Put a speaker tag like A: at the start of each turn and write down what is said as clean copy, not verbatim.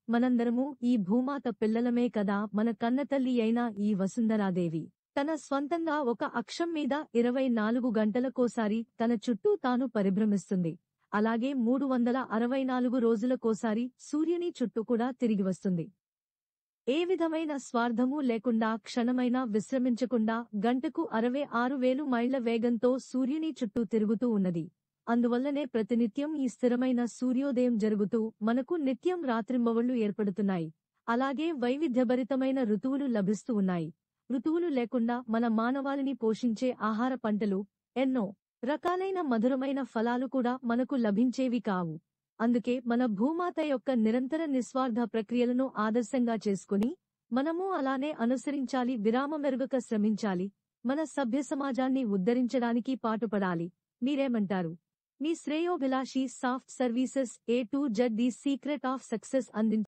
A: మనందరము ఈ భూమాత పిల్లలమే కదా. మన కన్నతల్లి అయిన ఈ వసుంధరాదేవి తన స్వంతంగా ఒక అక్షం మీద 24 గంటలకోసారి తన చుట్టూ తాను పరిభ్రమిస్తుంది. అలాగే 364 రోజులకోసారి సూర్యుని చుట్టూ కూడా తిరిగి వస్తుంది. ఏ విధమైన స్వార్థమూ లేకుండా, క్షణమైనా విశ్రమించకుండా గంటకు 66,000 మైళ్ల వేగంతో సూర్యుని చుట్టూ తిరుగుతూ ఉన్నది. అందువల్లనే ప్రతినిత్యం ఈ స్థిరమైన సూర్యోదయం జరుగుతూ మనకు నిత్యం రాత్రింబవళ్లు ఏర్పడుతున్నాయి. అలాగే వైవిధ్యభరితమైన ఋతువులు లభిస్తూ ఉన్నాయి. ఋతువులు లేకుండా మన మానవాళిని పోషించే ఆహార పంటలు, ఎన్నో రకాలైన మధురమైన ఫలాలు కూడా మనకు లభించేవి కావు. అందుకే మన భూమాత యొక్క నిరంతర నిస్వార్థ ప్రక్రియలను ఆదర్శంగా చేసుకుని మనము అలానే అనుసరించాలి. విరామమెరుగక శ్రమించాలి. మన సభ్య సమాజాన్ని ఉద్ధరించడానికి పాటుపడాలి. మీరేమంటారు? మీ శ్రేయోభిలాషి soft services A to Z the secret of success అందించే